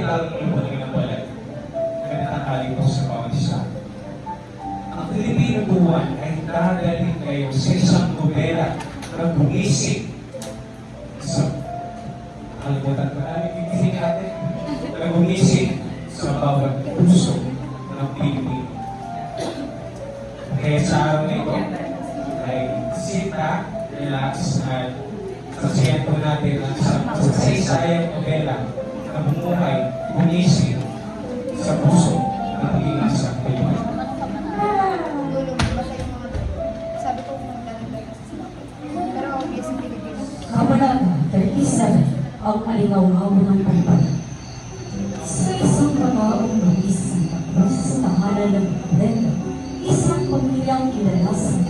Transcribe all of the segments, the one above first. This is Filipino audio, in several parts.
lalong lumunin ng walay na nakakalipos sa bawat isa. Ang Pilipino buwan ay dadaling kayo sa isang nobela na gumising sa kalimutan ko na gigising natin na gumising sa bawat puso ng Pilipino. Kaya sa araw na ito ay sita, relax, at sasayan po natin ang saysayang nobela na bumuhay, gumising sa puso ng pagiging isang Pilipino. Sabi ko kung maglalagay kasi sila. Pero obvious ang Pilipino. Kabanata 37, ang alingaw-ngaw ng pagpala. Sa isang kataong mag-isang takbas sa tahanan ng Brenda, isang pamilyang kinalasan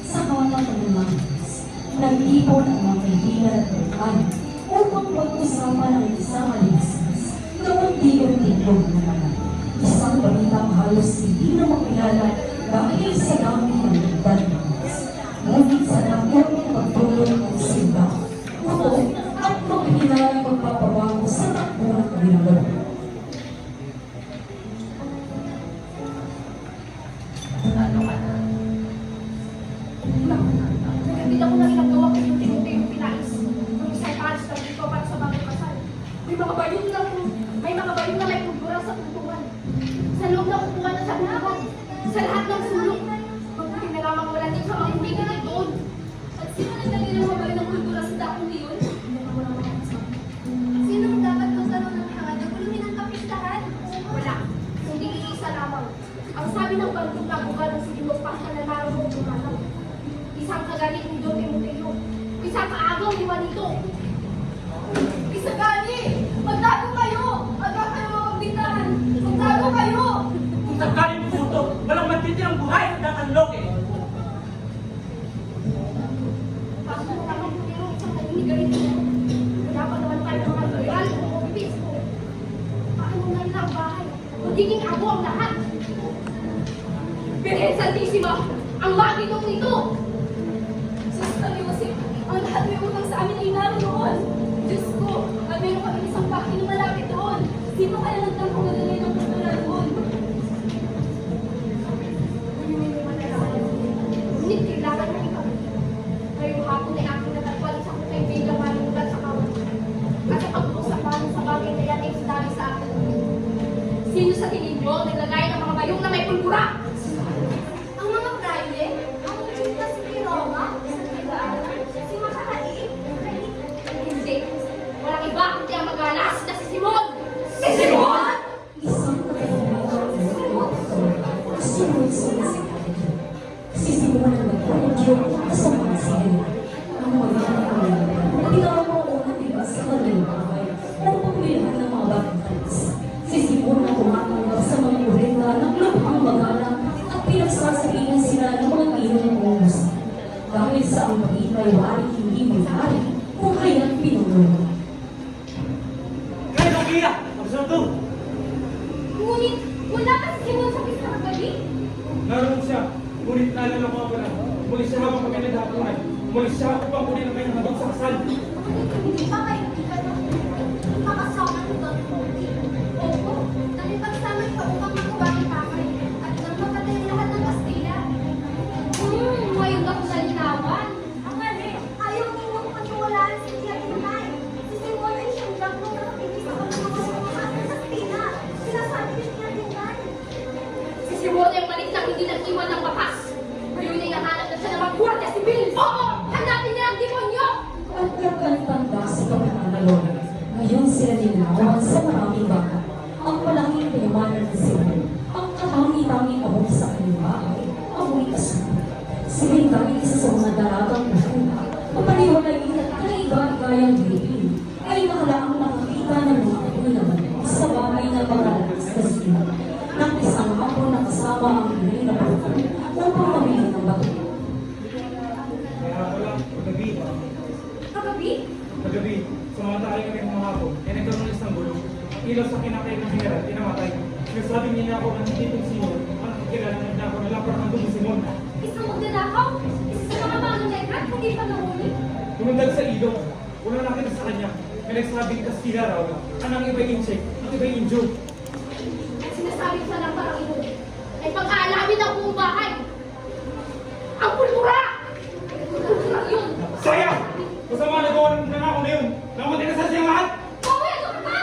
sa kawalan ng Marcos, nag-ipon ang mga kaibigan at pagkain upang pag-usapan ang isang alimasas na unti-unti-tigong naman. Isang balitang halos hindi na makilala dahil sa dami ng nagdadamas. Ngunit sa dami ng pagtulong ng simbahan, ito at maghinay magpapabago sa takbo ng ginagawa. Nagandila ko na rin ang gawa ko yung tinutay yung pinais. Yung isang pares lang dito para sa bagong kasal. May mga bayong na may kultura sa tuntungan. Sa loob ng upuan at sa buwan. Sa lahat ng sulok. Mabuti na lamang wala din sa mga hindi na doon. At sino nagdagay ng mga bayong ng kultura sa dakong niyon? Sino ang dapat magkaroon ng hangad na guluhin ang kapistahan? Wala. Kundi iisa lamang. Ang sabi ng bandong kabugal ng sinimog pangkalanaro mo kumanaw. Isang kagalit ni Don Timoteo. Isang kaagaw ni Juanito. Isang gani! Magtago kayo! Agad kayo magbitahan! Magtago kayo! Kung sakaling puto, walang matitirang buhay at dakanlog eh. Kaso mo naman yung pero isang naninigarin niya. Wala pa naman tayo ng mga loyal o obispo. Paano na nila ang bahay? Magiging abo ang lahat. Birhen Santissima! Ang magitong nito! Diyos kalimusin, ang lahat may utang sa amin ay naroon. Diyos ko, at mayroon kami isang bahay na malapit doon. Sino kaya nagtangkong nadalay ng kultura doon? Ngunit kailangan na ikaw. Ngayong hapon ay aking natagpuan isang kaibigang manunulat sa kawan. At sa pag-uusap namin sa bagay na yan ay sinabi sa akin. Sino sa tingin mo naglagay ng mga bayong na may pulbura? Ang mga braille, ang chika si Roma, si Makakali, Hindi. Walang iba kundi ang magalas na si Simon! Si Simon! Isang sunod-sunod si Simon ang nagpapagyo sa mga sihil. Ang magandang na ginawa mo unang iba sa kanilang bahay upang bilhan ng mga bagong talis. Si Simon ang tumatanggap sa mga kurenda ng lupang magalang at pinagsasabihan sila ng mga inong umusa. Dahil sa ang pag-ibay waring hindi may-ari kung kailan pinulungan. Kaya Nokia, observe. Ngunit wala ka si Simon sa pista kagabi. Naroon siya, ngunit naalala ko ako na. Muli siya habang kami naghapunan. Muli siya upang kunin ang kanyang habang sa kasal. hindi pa kaibigan ng makasama ng Don Quixote. Opo, nalipagsama ito upang magawa ng tamay at nang mapatay ang lahat ng Kastila. Ngayon ako nalinawan. Ang mali, ayaw ninyong pagkawalaan si Tia Tinay. Si Simon ay siyang lang nung nakapilis ako ng mga sumuha ng Kastila. Sinasabi ni Tia Tinay. Si Simon ay malit na hindi nag-iwan ng bakas. Ngayon ay nahanap na siya ng mga Guardia Civil. Oo! Hanapin niya ang demonyo! At nagkantanda sa kapananalon. Ngayon sila ninawan sa maraming baka. Ang palanging kayamanan ng Simon, ang katangi-tanging abot sa kanyang bahay, amoy kasunod. Sila'y dahil isa sa mga dalagang pupunta, mapaniwalayin at kaiba-igayang bilin, ay nakalaang nakakita ng mga apoy na manok sa bahay ng mga lakas na sila, ng isang hapon na kasama ang bilin na pupunta upang mamili ng bato. Kaya wala, paggabi. Kagabi? Paggabi, sumatay kami ng mga hapon. Kaya nagkaroon ng isang gulo. Ang ilaw sa kinakay ng general, tinamatay. Sinasabi niya na ako ng hindi kong Simon. Ang kakilala na ako na lapar ng dugo Simon. Isang magnanakaw? Isa sa mga mananegrat? Hindi pa nahuli? Tumundag sa ilog. Wala nakita sa kanya. May nagsabing Kastila raw na ang iba yung Czech, ang iba yung Jew. At sinasabi ko sa lang parang ito, ay pag-aalamin ang buong bahay. Ang kultura! Kultura yun! Sayang! Masama na gawa ng ako na yun. Namatay na sa siyang lahat! Pawelo ka!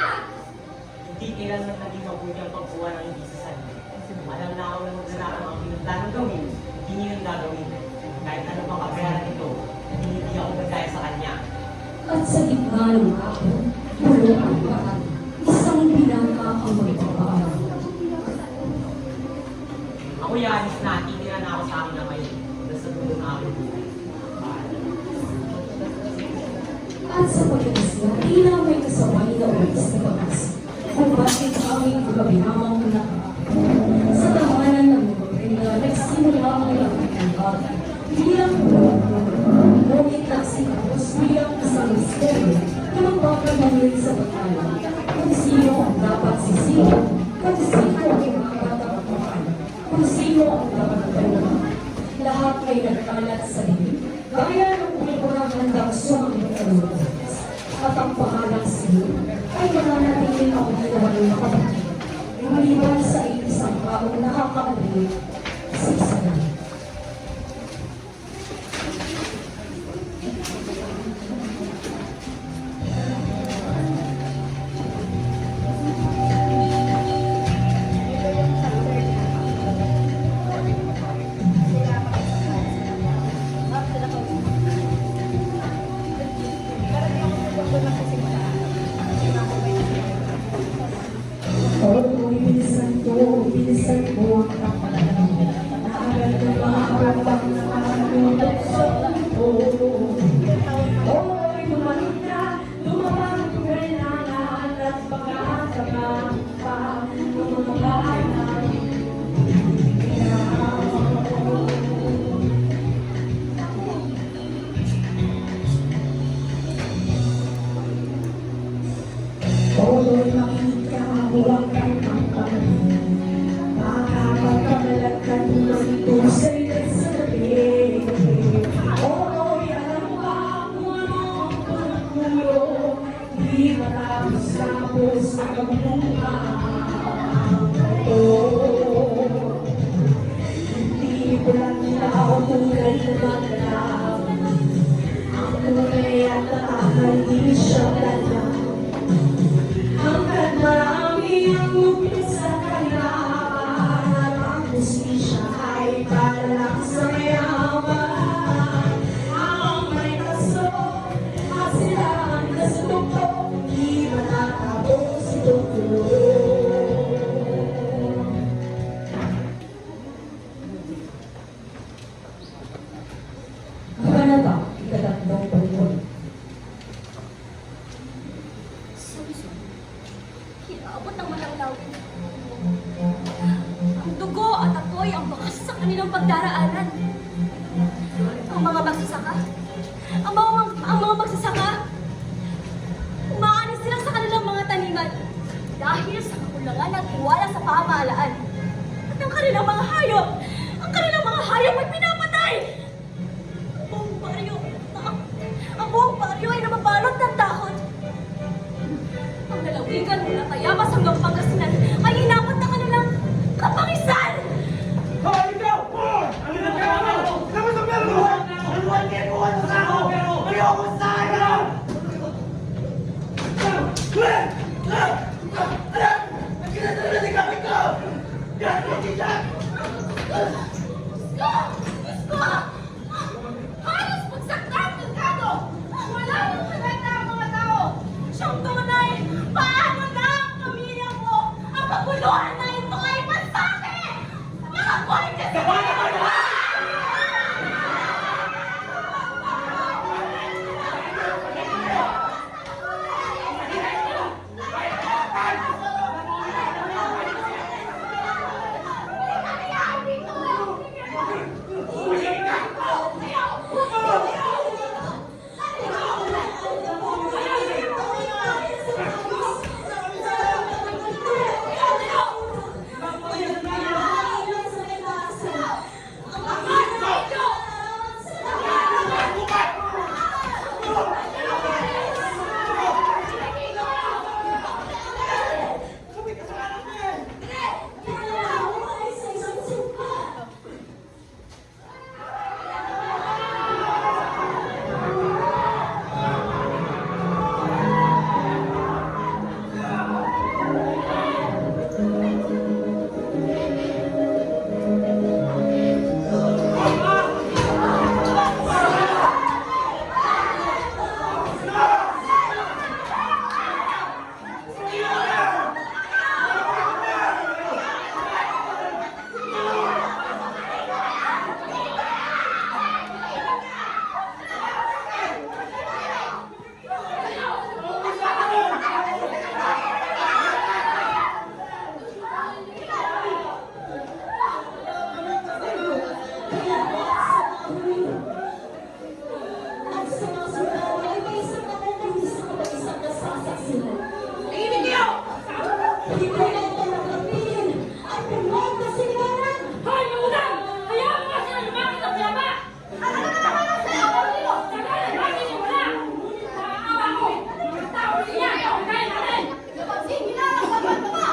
Hindi kailanman naging mabuti ang pagkuha ng hindi sa sarili. Alam na ako ng magnanakaw ang pinagplanong gawin, hindi niyo yung gagawin. Kahit ano pang kabayaran ito, hindi ako magkaya sa kanya. At sa gitna ng hapon, pulo ang paan, isang binata ang magpapaaral. Ako yanis na, tinira na ako sa akin na may nasa dulo na ako. At sa pagkakasya, tila may kasaway na ulis na pag-asa. Kung bakit aming pagkabinamang nakakapit. Sa tahanan ng mga brenda, nagsimula ang lakad ng bata. Bilang ngunit nagsikapos bilang isang misteryo na magpapagamit sa batala. Kung sino ang dapat sisiyo, kung sino ang dapat kapapaan, kung sino ang dapat tulungan. Lahat ay nagkalat sa dilim, gaya ng kulturang handang sumangit at ang pangalang siyo ay mananatiling ang ginawa ng kapatid. Maliban sa isang taong nakakaalit sa isa lang. Oh, bilisan mo ang kapalaran. Naaral ko ba ang pagkakaroon sa puso? O'y, bumalik na, lumabang kailangan at pagkakama pa lumabang. O'y, makinig ka, huwag kang magpapalala. Makakapagkamalagkan ng tusay at sabi. O'y, alam ba kung ano ang pagkulo? Di matapos-tapos na kabunuan. Hindi ko lang tao kung kailan lang. Ang tunay at tatakal di siya lalang. Hanggat marami ang lupit sa kanya, ang hustisya ay para lang sa mayaman. Ang may kaso at sila ang kasunto, di matatapos itong tulong. Kabanata, ikatatlong pagkon. Samson, kinaabot ng malanglaw. Ang dugo at apoy ang bakas sa kanilang pagdaraanan. Ang mga magsasaka, ang mga magsasaka, umaanis sila sa kanilang mga taniman dahil sa kakulangan ng tiwala sa pamahalaan. At ang kanilang mga hayop ay pinapatay! Ang buong baryo ay nababalot ng takot. Ang lalawigan mula Tayabas hanggang Pangasinan ay inabot ng kanilang kapangisan! Hoy, ikaw! Alin ang pera mo? Labas ang pera mo! Anuan kayo po ano sa ako! Ayoko sa ano! Ang ginagawa na gamit ko! Gano'n kita! Gusto! Halos pagsakta ang merkado! Wala nang maganda ang mga tao! Siyang tunay! Paano na ang pamilya mo? Ang kaguluhan na ito ay masake! Mga kwentes sa mga! pangasinan. Tahimik kayo! Hindi ko na tanggapin ang punong kasiliran. Hoy, mautang! Hayaan mo nga sila lumapit ang yaba! Ano na naman ang sayaw nyo? Tagalan, bakit niyo wala? Nakakawa ko! Mga tao niya! Kaya natin! Kapag sinilang sa banto ka!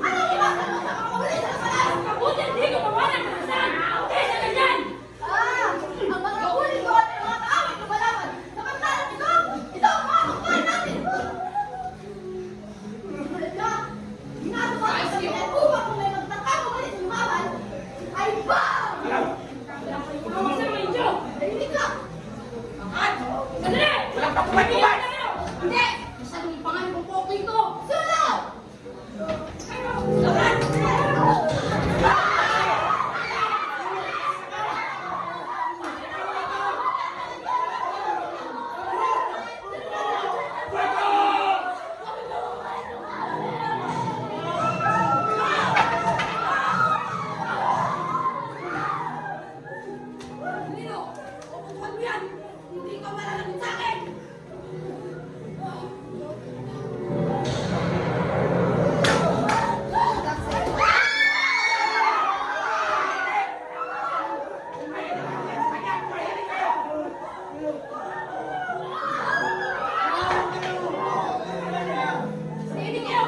Anong iwasan mo sa mga mawali sa labanan? Kabuti hindi ko mawalan ng kasan! Okay na ganyan! Ang mga huli ko at mga kaaway ko malaman! Samantalang ito ang mga kukuhan natin! Talaga, ginagawa ko sa mga upang kung may magtatamo ulit lumaban, ay bang! Wala kayong mga sa mga inyo! Narinig ka! At, sandali! Walang kapuman-kuman! Hindi! Masyadong ipangalan kong pokoy ko! Sulaw! Laban! Nino, puputuan mo yan! Hindi ka malalagot sa akin! Hindi kayo!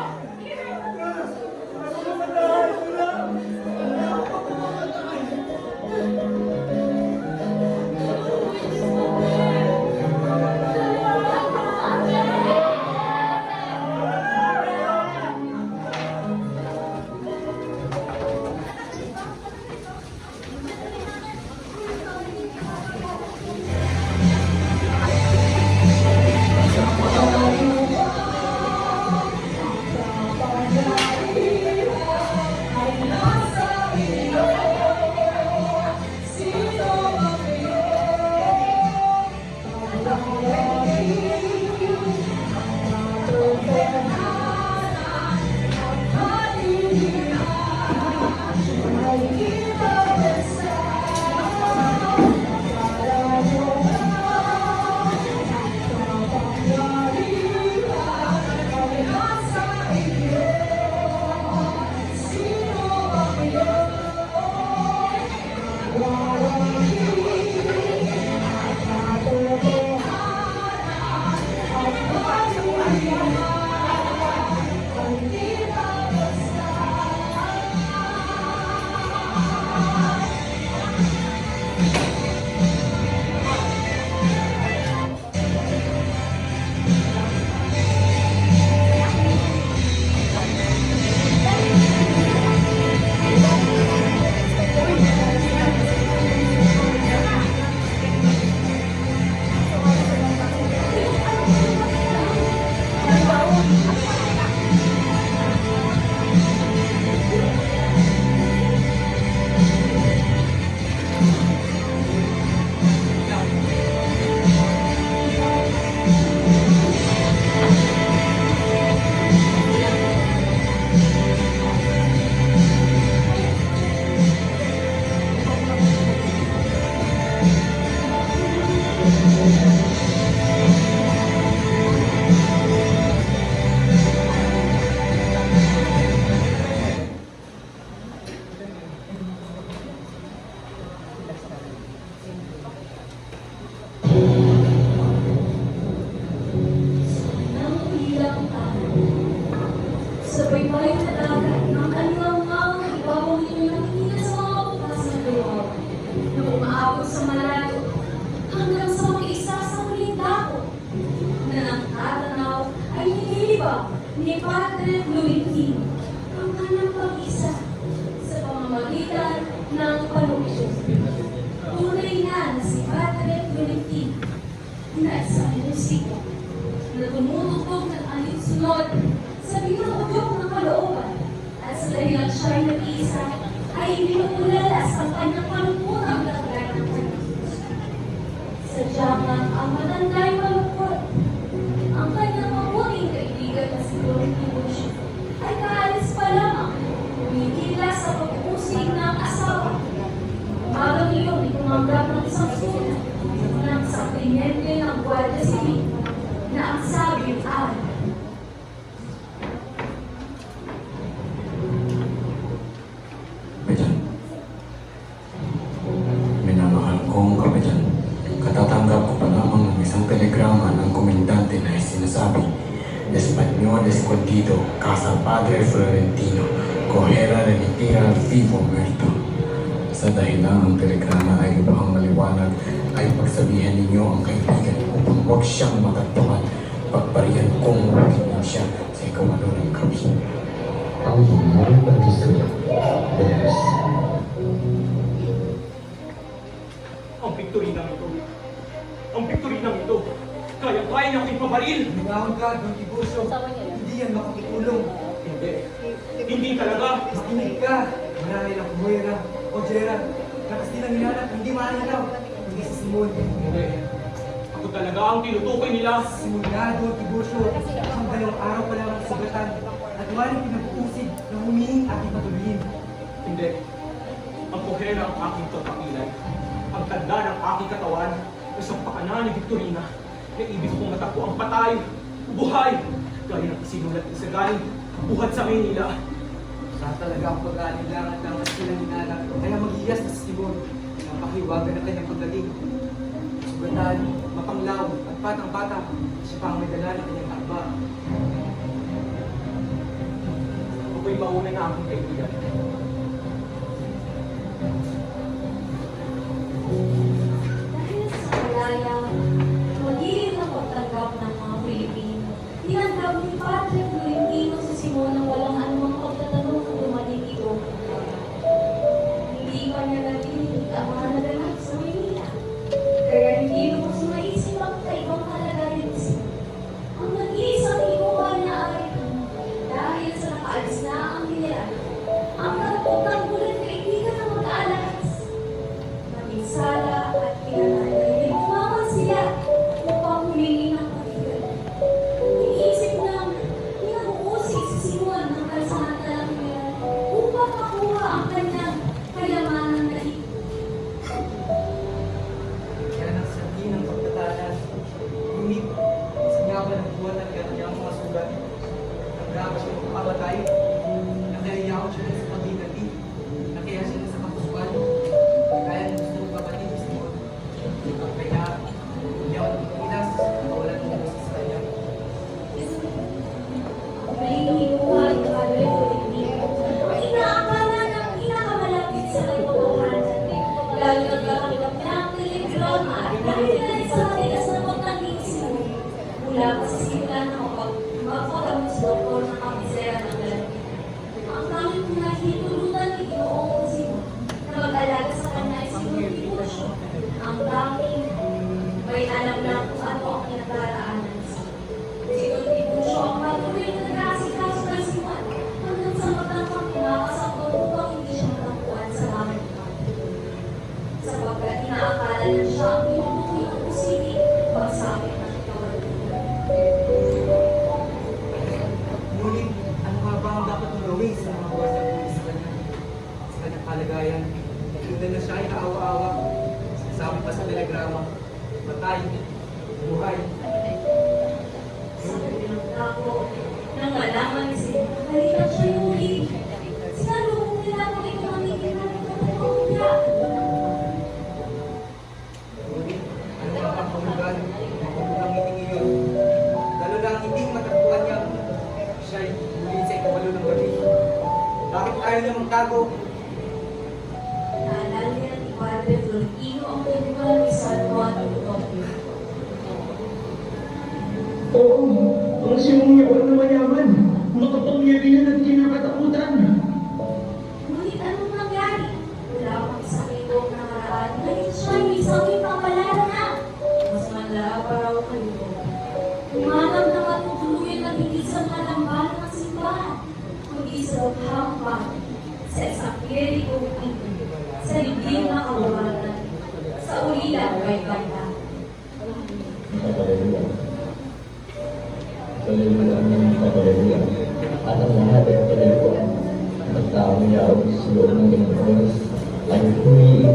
Sabay pa rin nalagat ng kanilang mga ibabang ninyo nakikita sa mga bukas ng luwaw na umaabot sa malayo hanggang sa mag-isa sa huling dako na nagtatanaw ay nililibang ni Padre Luitin ang kanyang pag-isa sa pamamagitan ng panukso. Tunay na si Padre Luitin na isang musika na tumutugtog ng alinsunod sa binuudyok ng kalooban at sa dahilan siya ay nag-iisa ay pinutulalas ang kanyang panuputang lagay ng Diyos. Sadyang ang matanda'y malungkot. Ang kanyang mabuting kaibigan na si Florentius ay kaalis pa lamang kumikila sa pag-uusig ng asawa. Umagang iyon ay tumanggap ng isang sulat ng sa klinyente ng Guardia Civil na ang sabi ay nagsasabi, Español escondido, Casa Padre Florentino, Cojera remitida al vivo muerto. Sa dahilan ng telegrama ay lubhang maliwanag, ay pagsabihan ninyo ang kaibigan upang huwag siyang matagpuan. Pagparihan kong huwagin siya sa ikawalo ng gabi. Ang nangyari ng historia, Beres. Ang pikturinang ito. Ang pikturinang ito. Kaya-kaya niya akong ipabaril. Minahon ka, Don Tiburcio. Hindi yan makakitulong. Hindi. Hindi talaga. Makinig ka. Marahil ang Moira o Gerard. Lakas nilang hinanap, hindi mahanap. Hindi si Simon. Hindi. Ako talaga ang tinutukoy nila. Simon na, Don Tiburcio. Ang 2 araw pa lang ang sugatan. At walang pinag-uusig na huminging aking patuloyin. Hindi. Ang kohera ang aking kapakilay. Ang tanda ng aking katawan. Isang pakana ni Victorina na ibig kong matagpo ang patay, buhay, gaya ng isinulat sa galing, buhat sa Maynila. Siya talaga ang pag-aalilangan ng mas silang hinanap. Kaya maghiyas na si Simon. Napahiwagan ang kanyang pagdating. Sugatan, mapanglaw, at batang-bata. Siya pa ang may dala ng kanyang takba. Ako'y mauna na akong kaibigan. Dahil sa malaya, magiging na pagtanggap ng mga Pilipino, tinanggap ni Padre Florentino si Simon ng walang anumang pagtatanong kung dumating ito. Hindi pa niya narinig ang mga naganap sa Maynila. Kaya hindi lubos maisip ang kaibang kalagayan ni Simon. Ang nag-iisang ikuha niya ay dahil sa nakaalis na ang general, ang nagputang bulan kaibigan ng mag-aalas. Napinsala at kinanay, nagtumaman sila upang humingi ng pagkigal. Iniisip na pinabuusik si Simon ng kasahantalang niya upang makuha ang kanyang kayamanan na ito. Kaya nagsabi ng pagtatalas. Ngunit, sinyaban ng buwan at kanyang mga sugat. Nagrawa siya ng pagpapatay. Nakayayaw siya sa pagigati. Nakaya siya sa kapusuan. Kaya ng gusto ng kapatid si Simon. Kaya, hindi ako nagpipilas. Nakawalan ng gusto sa kanya. May hinuha ni Padre Florentino. Ang inaakala ng pinakamalapit sa kaibabahan. Lalo nagkakalap niya ang telegrama dahil dahil sa matigas na pagtanging Simon. Mula pa sa simula ng mapagpapagawin sa doktor ng kabisera ng lalaki. Ang tanging pinahitulutan ni Ginoong Simon na mag-alaga sa kanya ay si Don Tiburcio. Ang tanging may alam lang kung ano ang kinadaraanan ni Simon. Si Don Tiburcio ang patuloy na nag-aasikaso kay Simon hanggang sa matangkang pinakasakot upang hindi siya matangkuhan sa bahay ni Padre. Sapagkat inaakala na siya ang pinutukoy ng kusini pagsapit ng kawalan. Ngunit, ano nga ba ang dapat mong gawin sa mga buwas na pulis sa kanya? Sa kanyang kalagayan, tunay na siya ay kaawa-awa. Sabi pa sa telegrama, patay, buhay. Ako, nang malaman ni Simon, nalitan siya yung huli. Sinalubong nila kung ito ang ikinan ng pagkakauya. Ngunit, ano nga ba ang pahulugan? Ang ngiting iyon. Lalo na ang hindi matagpuan niya. Siya ay muli sa ikawalo ng gabi. Bakit ayaw niya magtago? Naalala niya ni Padre Florentino ang pinagawa ni San Juan ng Tokyo. Oo, ang siyong yawan na mayaman, makapangyarihan at kinakatakutan. Ngunit anong nangyari? Wala pang isang linggo na nakaraan, ngayon siya ay isang ipapalala na. Mas malala pa raw kayo. Umanap na matutuluyan na hindi sa nalambanan ng simbahan, kundi sa lukhang bahay, sa isang klieriko ito, sa libing na kawalan, sa ulilang may ganda. Kapalaluan. Kaluluan ng kapalaluan. At ang lahat ay kapalaluan. Ang taong yaw sa loob ng ganang ay humiin,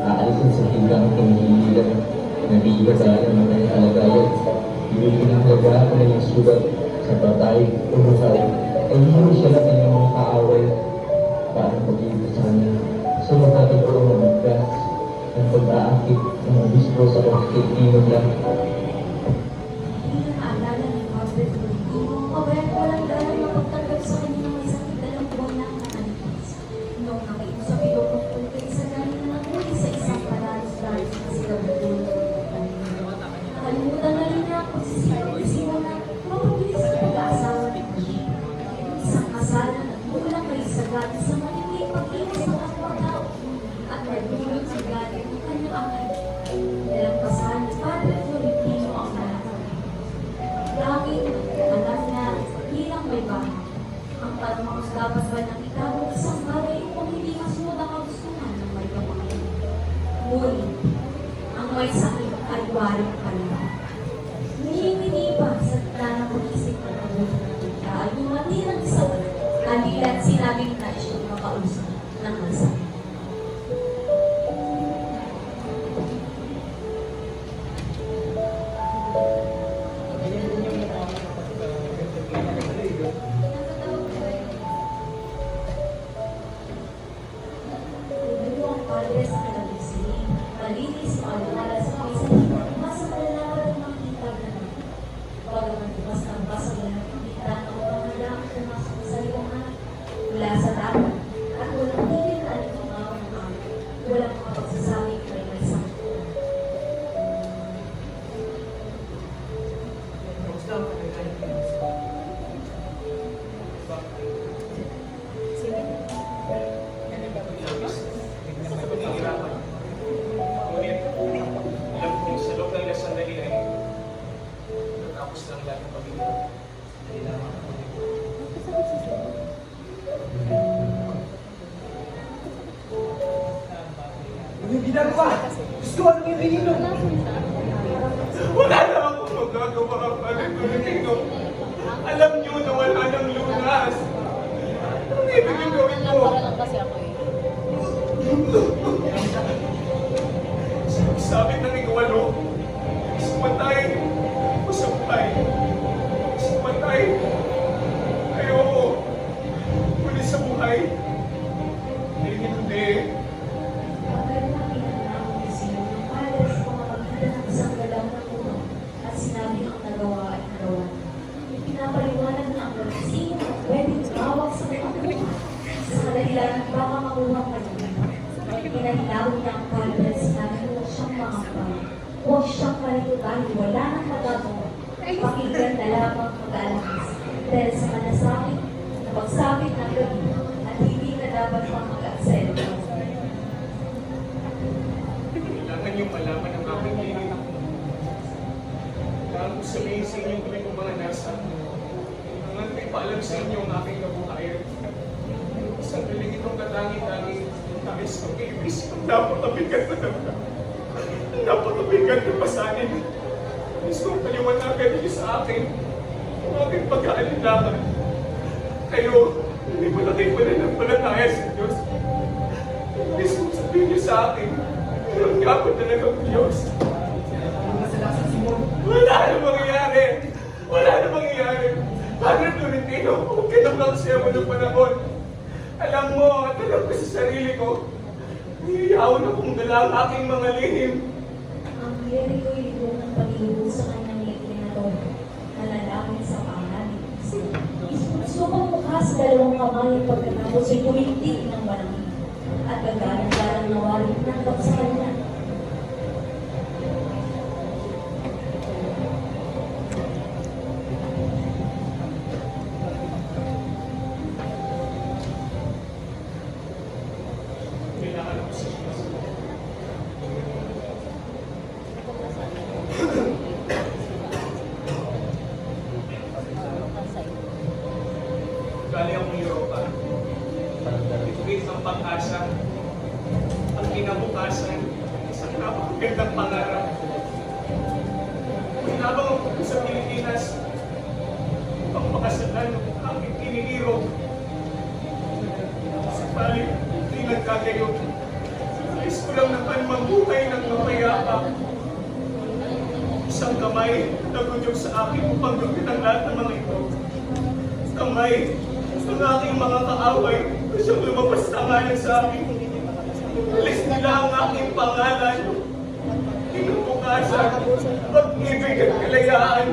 aalisin sa higang kinihilang, nabibigay ang mga kalagayan. Ibigin ang halaga ng kanyang sugat sa patay o buhay. Ay hindi siya ng kanyang mga kaaway. Paano pag-ibig sa kanya? Sa matatago ang mabigkas ng pag-aakit ng obispo sa pagkikino niya. Hindi na naalala ni Padre ko, anong hihingin mo? Wala na akong magagawa, Padre Tolentino. Alam niyo na wala nang lunas. Ano ibig niyo gawin ko? Sabi ng ikawalo, sumatay o sa buhay. Sumatay. Ayoko. Muli sa buhay. Ay, hindi. Agad na pinanakot ni Sino ng padre sa pamamagitan ng isang galaw ng ulo at sinabi ang nagawa at nagawa. Pinapaliwanag na ang Sino na pwedeng tumawag sa mga buhay sa kadahilan at baka makuha pa niya. Pinahilawin niya ang padre at sinabi huwag siyang makapal. Huwag siyang malito dahil wala nang magagawa. Pakinggan na lamang mag-aalas dahil sa manasakit na pagsapit ng gabi at hindi na dapat pang mag-aksel. Kailangan niyong malaman ang aking hiling. Kailangan ko sabihin sa inyong tuloy kong mga nasa. Kailangan ko ipaalam sa inyo ang aking kabuhayan. Isang galing itong katangi-tangi dahil sa pag-ibis ang napakabigat na damda. Ang napakabigat na pasanin. Gusto kong paliwanagan niyo sa akin ang aking pag-aalinlangan. Kayo, hindi malaki pananampalataya sa Diyos. Gusto kong sabihin niyo sa akin, meron nga ba talagang Diyos? Ano nga sa lasa, Simon? Wala na mangyayari! Wala na mangyayari! Padre Tolentino, huwag ka nang magsiyawa ng panahon. Alam mo at alam ko sa sarili ko, hiyawan akong dala ang aking mga lihim. Ang Jericho'y libong ng pag-ibig sa kanyang iklinador, nalalapit sa pangalan. Isumang mukha sa dalawang kamay at pagkatapos ay tumindig ng balangin at gagalang-galang nawari ng sa kanya. Kailangan ako sa Diyos. Galing akong Europa. Ituwid ang pag-asa, ang kinabukasan, isang napakagandang pangarap. Pinabang ako sa Pilipinas, upang makasalan ang aking pinihirog. Sakali, hindi nagkagayo. Nais ko lang naman mabuhay ng mapayapa. Isang kamay nagudyok sa akin upang gawin ang lahat ng mga ito. Kamay ng aking mga kaaway na siyang lumabas tangalan sa akin. Alis nila ang aking pangalan. Kinubukasan, pag-ibig at kalayaan.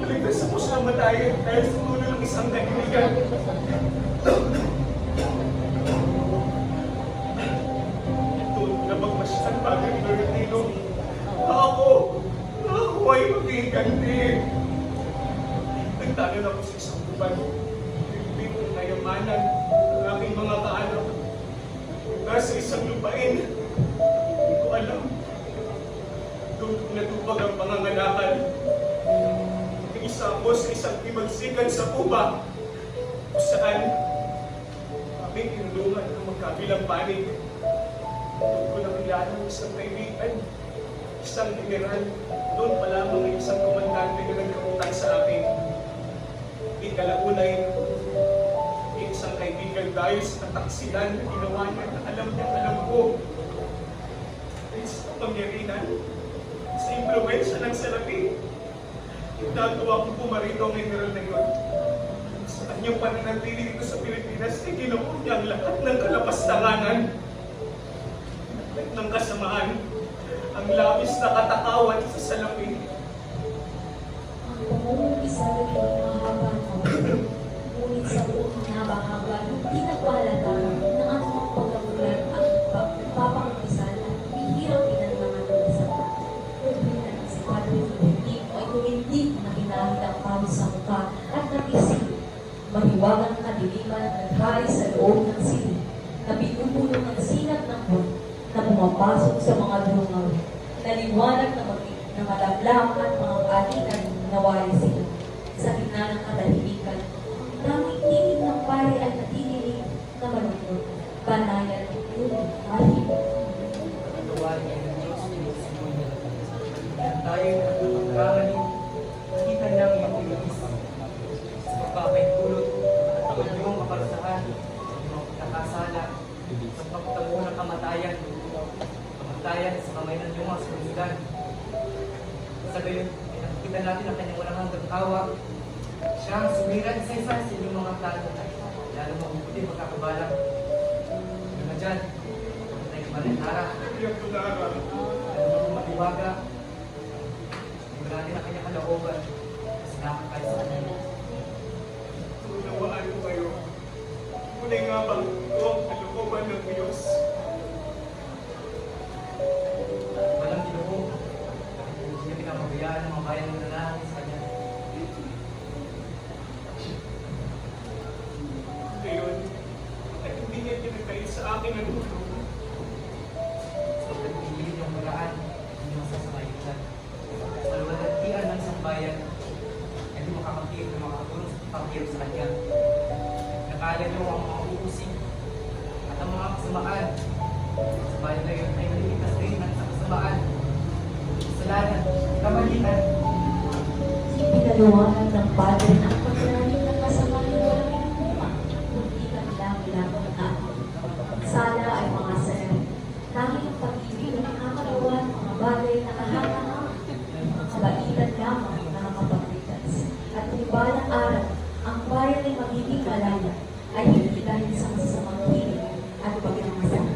Maligtas ako sa matayan dahil sa tulo ng isang kaibigan. Tulog na magmasyan bagay Tolentino. Ako ay magiganti. Nagtanan ako sa isang buban. Hindi ko nayamanan ang aking mga kaanak. Nasa isang lupain. Hindi ko alam. Doon ko natupag ang pangangalakan. Isa ako sa isang imagsikan sa Cuba. Kung saan aming tinulungan ang magkabilang panig. Doon ko nakilala ng isang kaibigan. Isang general. Doon pa lamang ang isang komandante na nagkakutan sa akin. Ikalaunay, isang kaibigan dahil sa taksilan na ginawa niya na alam niya, alam ko. Dahil sa kapangyarihan, sa impluensya ng salapi, nagawa ko pumarito ang general na yun. Sa kanyang pananatili dito sa Pilipinas, ay ginawa niya ang lahat ng kalapastanganan. Lahat ng kasamaan, ang labis na katakawan sa salapi. Ang pangungupisa ay mahaba na ngunit sa buong nabahaba, hindi nagpalata na ang mga pagkakulan ang papangumpisan at bihirang pinanangalan sa kubinan si Padre Tolentino ay tumindig na hinahid ang pawis sa mukha at nagising. Mahiwagang kadiliman ang naghahay sa loob ng sili na binubulo ng sinag ng buwan na pumapasok sa mga dungaw. Naliwanag na malablang at mga kalitan nawari sila. Sa gitna ng katahimikan, tanging tingin ng pare ay natiniling na malungkot. Banayan, ngunit mahirap. Nawari Natawa. Siya ang sumiran isa-isa sa inyong mga plano. Lalo mabuti magkakabalak. Ano na dyan? Patay ka ba rin, Tara? Iyak ko na Alam mo matiwaga. Marami na kanya kalooban. Kasi nakakaya sa kanya. Unawaan ko kayo. Tunay nga bang ito ang kalooban ng Diyos? Walang ginoo. Hindi niya pinapabayaan ng mga bayan ng nananalig sa kanya. Ngayon, at hindi niya pinagkait sa akin ang tulong. Sa pagpiliin yung paraan, hindi masasamayin siya. Sa luwalhatian ng isang bayan, hindi makakapit na makakatulong sa pagkirap sa kanya. Nakala niyo ang mga uusig at ang mga kasamaan. Sa bayan na yun ay naliligtas rin ng isang kasamaan. Kasalanan, kamalitan. Ipinaliwanag ng Padre ang paglalim ng masama ng walang inuupa. Hindi kanilang lamang na sala ay mga sayo. Dahil ang pag-ibig na nakakalawa ng mga bagay na kahangahan. Kabaitan lamang na nakapagligtas. At ibalang araw, ang bayan ay magiging malaya ay hindi dahil sa masasamang hilig at pagkamasama.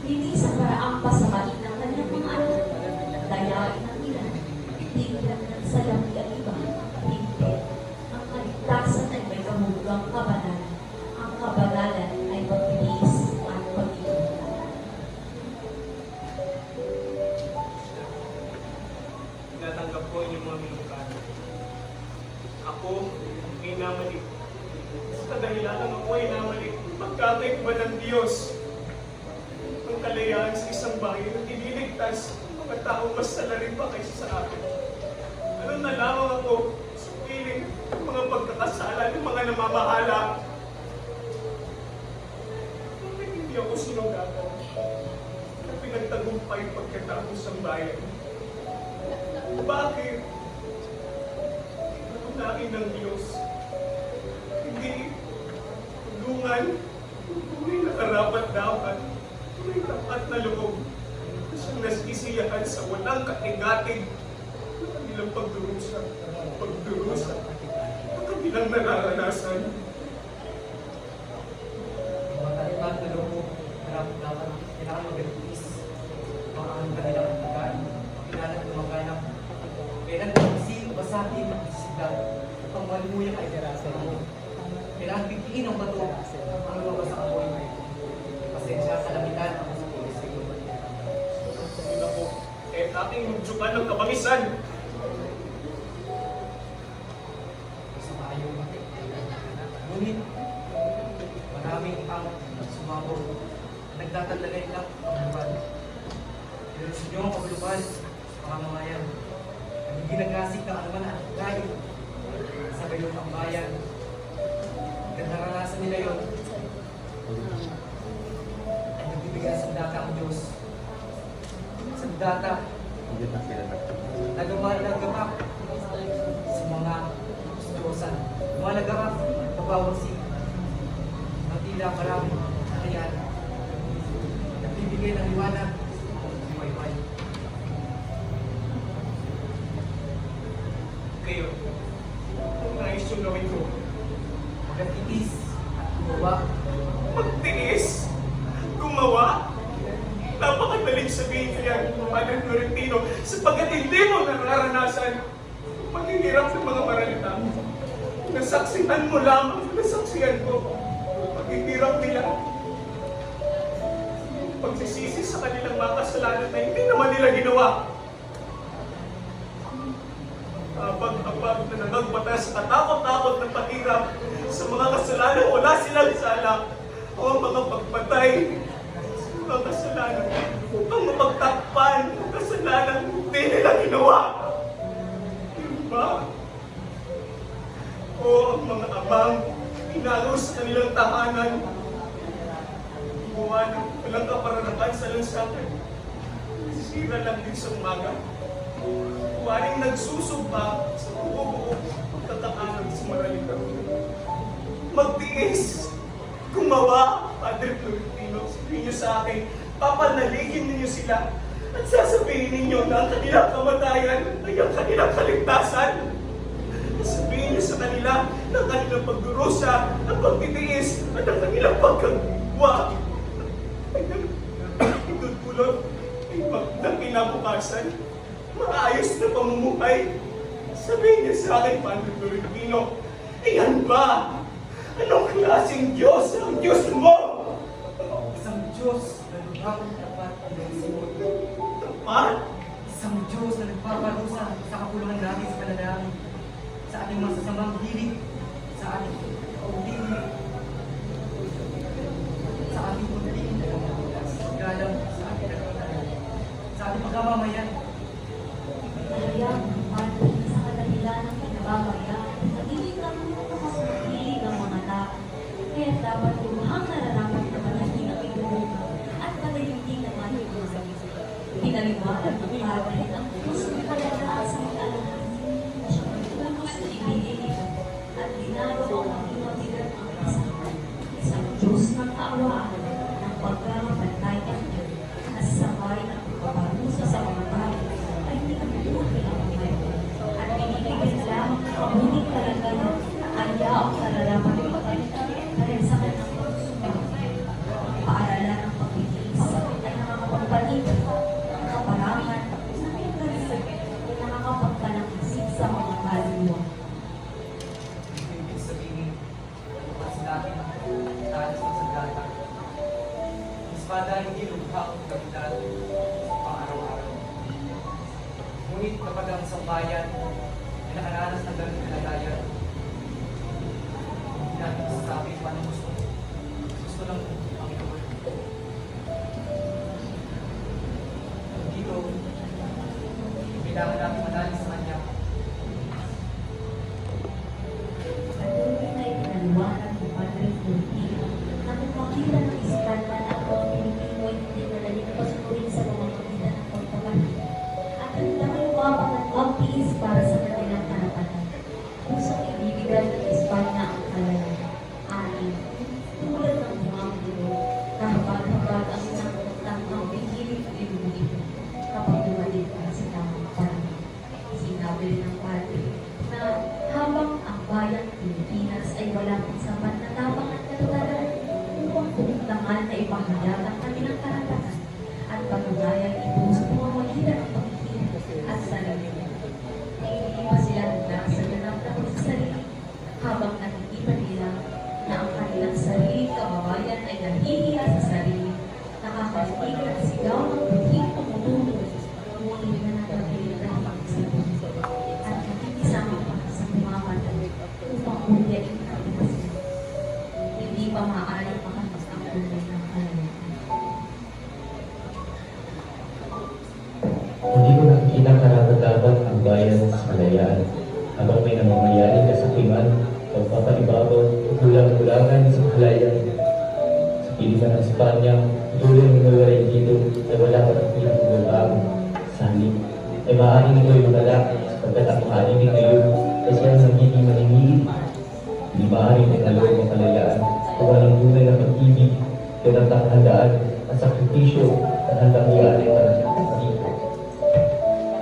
Hindi sa paraang pasamain ng kanyang mga anak. Dayain ang ilan. Tignan ng salapi ang iba. Hindi. Ang kaligtasan ay may kamugang kabanalan. Ang kabanalan ay pagbilis at pag-ibig. Tinatanggap ko ang inyong mga minumukado. Ako ay namalik. Sa kadahilan ng ako ay namalik. Pagkakait ba ng Diyos ang kalayaan sa isang bayan at iniligtas ang mga taong mas salarin pa kaysa sa akin? Ano na lamang ako sa piling ng mga pagkakasala ng mga namamahala? Bakit hindi ako sinugatan na pinagtagumpay pagkatapos ng bayan? Bakit? Tutunain ng Diyos. Hindi tulungan. Tunay na karapat-dapat. Tunay tapat na loob. Na siyang nasisiyahan sa walang katingating ng kanilang pagdurusa. Pagdurusa. Ang kanilang nararanasan. Mga taliban na loob, marapot dapat kailangan mag-release. Mga ang kanilang pagkain, kailangan ng mga ganap. Kailangan pag-isip, basahin, magsisigla. Upang malimuyak ay darasa mo. Kailangan pipiin ang bato ang lumabas sa apoy. Pasensya sa lamitan ang sa pulis. Sabihin ako, eh aking magjukan ng kabangisan. Sa maayo. Ngunit, maraming ang sumabog. Nagtatandagay lang ang buwan. Ilusin niyo ang paglupan sa mamamayan. Ang ginagasik ng anuman at gayo sa gayon ang bayan. Naranasan nila yun. Ay nagbibigay sa data ang Diyos. Sa data, nagamak sa mga Diyosan. Mga nagamak, pabawasi. Ang tila maraming kakayan. Nagbibigay ng liwanag. Buhay-buhay. Kayo, kung nais yung gawin ko, Magtiis at gumawa. magtiis, gumawa. Napakadaling sabihin niya, Padre Florentino, sapagkat hindi mo nararanasan maghihirap ng mga maralita. Nasaksihan mo lamang, nasaksihan ko, maghihirap nila. Pagsisisi sa kanilang mga kasalanan na hindi naman nila ginawa. Abag-abag na nagagbatas at takot-takot na pahirap sa mga kasalanan wala silang sala o ang mga pagpatay sa mga kasalanan ang mapagtakpan ng kasalanan hindi nila ginawa. Yun ba? O ang mga amang inagaw sa kanilang tahanan gumawa ng walang kaparanakan sa lansangan. Sira lang din sa umaga. Waring nagsusumpa sa buo-buo pagkakaalam sa maralita. Magtiis, gumawa, Padre Florentino, sabihin niyo sa akin, papanaligin ninyo sila at sasabihin ninyo na ang kanilang kamatayan ay ang kanilang kaligtasan. Sa nila ng kanilang pagdurusa, ang pagtitiis, at ang kanilang pagkagwa. Itutulot ay pagdang kinabukasan, maayos na pamumuhay. Sabihin niya sa akin, Padre Florentino, iyan ba? Anong klaseng Diyos ang Diyos mo? Isang Diyos na lubhang tapat ng simot. Tapat? Isang Diyos na nagpaparusa sa kapulungan natin sa pananalangin, sa ating masasamang hilig, sa ating kauling, sa ating kundaling, sa galang, sa ating nagpapalala, sa ating pagkamamayan. Kaya, Padre, sa kadahilan ng pinababaya, nagiging karunong na mas mahilig ang mga tao. Kaya dapat lubhang nararapat na manahing ang ibuhong at panalindig naman yung mga sarili. Pinaliwanag ng Padre ang gusto ng kadalaan sa mga alahan. Siyang nagtulong sa ibigay nito at ginagawa ang imabigat ang kasalan. Isang Diyos ng kaawaan, ng pagkakapantay at Diyos, na sabay ng pagpaparusa sa mga tao ay hindi kami at binibigyan lamang ng mabuting kalagayan kaya ang kararapan ng pagkakitan dahil sa kanyang pagsusunod. Paaralan ng pagtitiis ay nakakapagpalitan ng kaparangan sa kanyang galing ay nakakapagpalangkasig sa mga kaluluwa. Ibig sabihin, mas natin talas ng sagata. Espada hindi lubha ang kapitan pang araw-araw. Ngunit kapag ang isang bayan ay nakaranas ng ganong kalagayan, hindi natin masasabi kung anong gusto. Gusto lang ang ito. Dito, kailangan natin manalig sa Kanya. At tuloy na ipinaliwanag ng Padre Florentino na kung makita ng iskandal na ang mga Pilipino ay hindi madaling pasunurin sa mga makita ng pagpapalito at ang lamang mapangat magtiis para sa kanilang karapatan. Kusang ibibigay ng Espanya ang kalayan. Anin, tulad ng mga mulo, kahapag-hapag ang isang utang ang pigilit liluhin kapag dumating ka sa tamang parang. Sinabi rin ng Padre na habang ang bayang Pilipinas ay walang sapat na tapang at katugaran upang kumtangan na ipahayag ang kanilang karapatan at patunayan ito sa pamamagitan ng pagkikinig at sarili. Ay hindi pa sila nasa ganap na pagsasarili habang nakikita nila na ang kanilang sariling kababayan ay nahihiya sa sarili, nakakalitig at sigaw ng buting tumutulong, ngunit na nakapilitan ng pagsasarili at nakikisama pa sa pumamatan upang hulyain ang imasin. Hindi pa maaaring makatas ang kulay ng kalayan. Hindi ko nakikita karapat-dapat ang bayan sa kalayaan habang may namamayari kasakiman, pagpapaibabaw, kulang-kulangan sa kalayaan. Sa pilihan ng Espanya, tuloy ng nagawaray dito ay wala pa ng pinagbabago. Sa halip, ay maaaring ito'y magalak sapagkat ang maaaring ngayon ay siyang nagiging maningili. Hindi maaaring nagalaw ang kalayaan kung walang tunay na pag-ibig, pinatang handaan at sakripisyo at handang ialay para sa dito.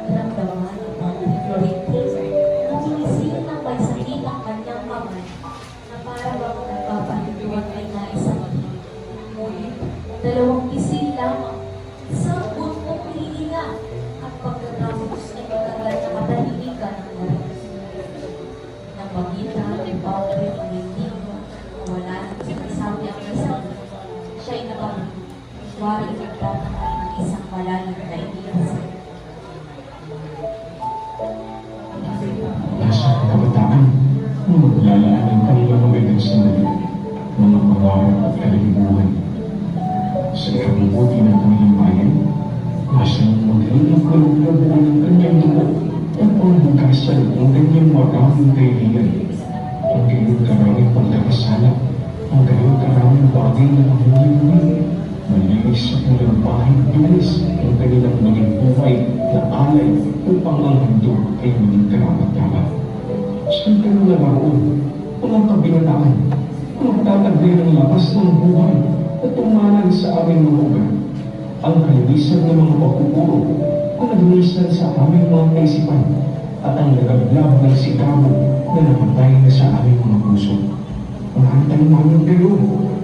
Naramdaman ng Padre Florentino na tumisil ng may sakit ang kanyang kamay na parang nagpapahintuan ay naisang ngunit dalawang isil lamang, isang buong hihinga at pagkatapos ay matagal na katahimikan ng lahat. Nang makita ng Padre Florentino wala nang sinasabi ang isang siya'y nakamulo, waring nagtatangay ng isang malalim na iniyasan. Nasa kabataan, maglalaan ang kanilang magandang sandali, mga pangarap at kalibuhan. Sa ikabubuti ng kanilang bayan, nasa magandang kaluglabuan ng kanyang dugo at pangbukasan ng kanyang maraming kaibigan. Ang gayon karaming pagkakasala, ang gayon karaming bagay na hindi malinis at malampahing bilis ang kanilang maging buhay na alay upang ang mundo ay maging karapat-dapat. Saan ka nang naroon? Walang kabinataan, magtataglay ng lakas ng buhay at tumanan sa aming mga ugat. Ang kalinisan ng mga pagkukuro kung naglinisan sa aming mga kaisipan at ang nagablab ng sikabo na namatay na sa aming namin kayo,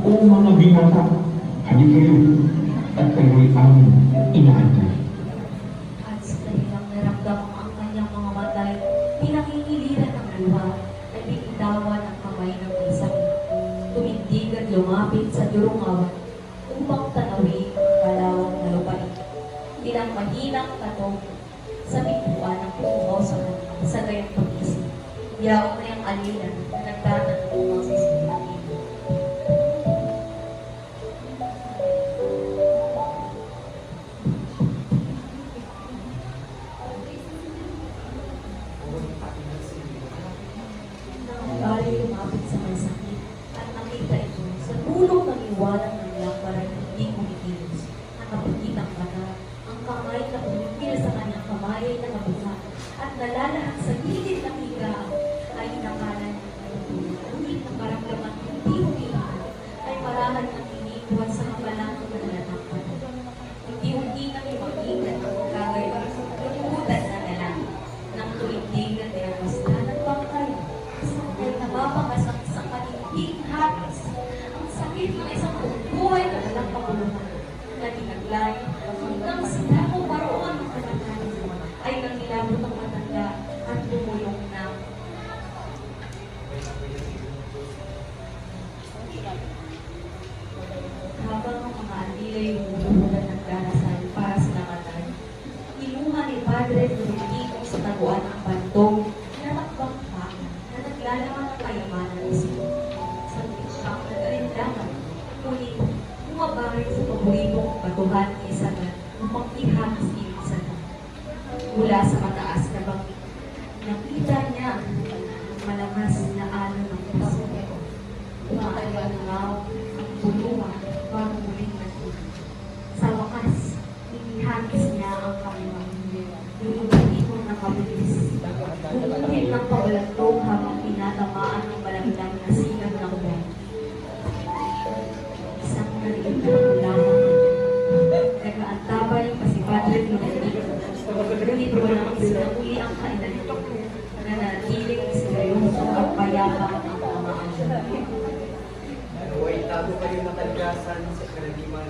o mga binata. Halika kayo, at kayo'y aming inaantay. At sa kanilang naramdaman ang kanyang mga matay, pinangingiliran ng luha, ay binitawan ang kamay ng may sakit. Tumindig at lumapit sa durungawan, upang tanawin ang kalawang na lupain. Ilang mahinang katong sa pintuan ng pumaw sa kanya, sa gayong pag-isip. Yaong na yung alilan na nagtatanong ang sisilangin. Nang lumapit sa may sakit at nakita ito sa tulong ng iwanan ng lambaran hindi kumikilos. Nakaputi ang mata, ang kamay na umipil sa kanyang kamay ay nakabuka at nalalahat sa gilid ng higaan ay nakalan ng tulong. Ngunit ang maramdaman hindi humihaan ay marahan ang iniwan sa kabalang ng nalatakpan. Hindi na imagitan ang kagaya lumutan na nalang ng tuwindigan ay ang basta ng bangkay. Ay nababakas ang isang matinding hatas, ang sakit ng isang buhay na walang pakulungan na dinaglay hanggang sa damo paroon ng katangahan ay nangilabot ang matanda at bumulong na. Habang ang mga andilay bumubulan ng darasal para sa namatay, inuha ni Padre Dominico sa taguan ng bantong na nakbangka na naglalaman ng kayamanan ni Sino. Sa siyang nag-alinlangan, ngunit bumabalik sa paboritong batuhan ni Isagan upang ihagis ni Isagan. Mula sa mataas na bangkit, nakita niya ang malakas na alon ng puso. Umakaliwangaw ang tulungan bago muling natulog. Sa wakas, inihagis niya ang kaliwang. Lulubin ng kabilis. Bumuhin ng pabalantong habang pinatamaan ng malaglang na sigat ng buwan. Isang narinig na lamang. Nag-aantabay pa si Padre Dominico. Ngunit walang isinanguli ang kainan nito na natiling seryoso at payapa ang kamaan. Naway tago kayo na kalgasan sa karaniwan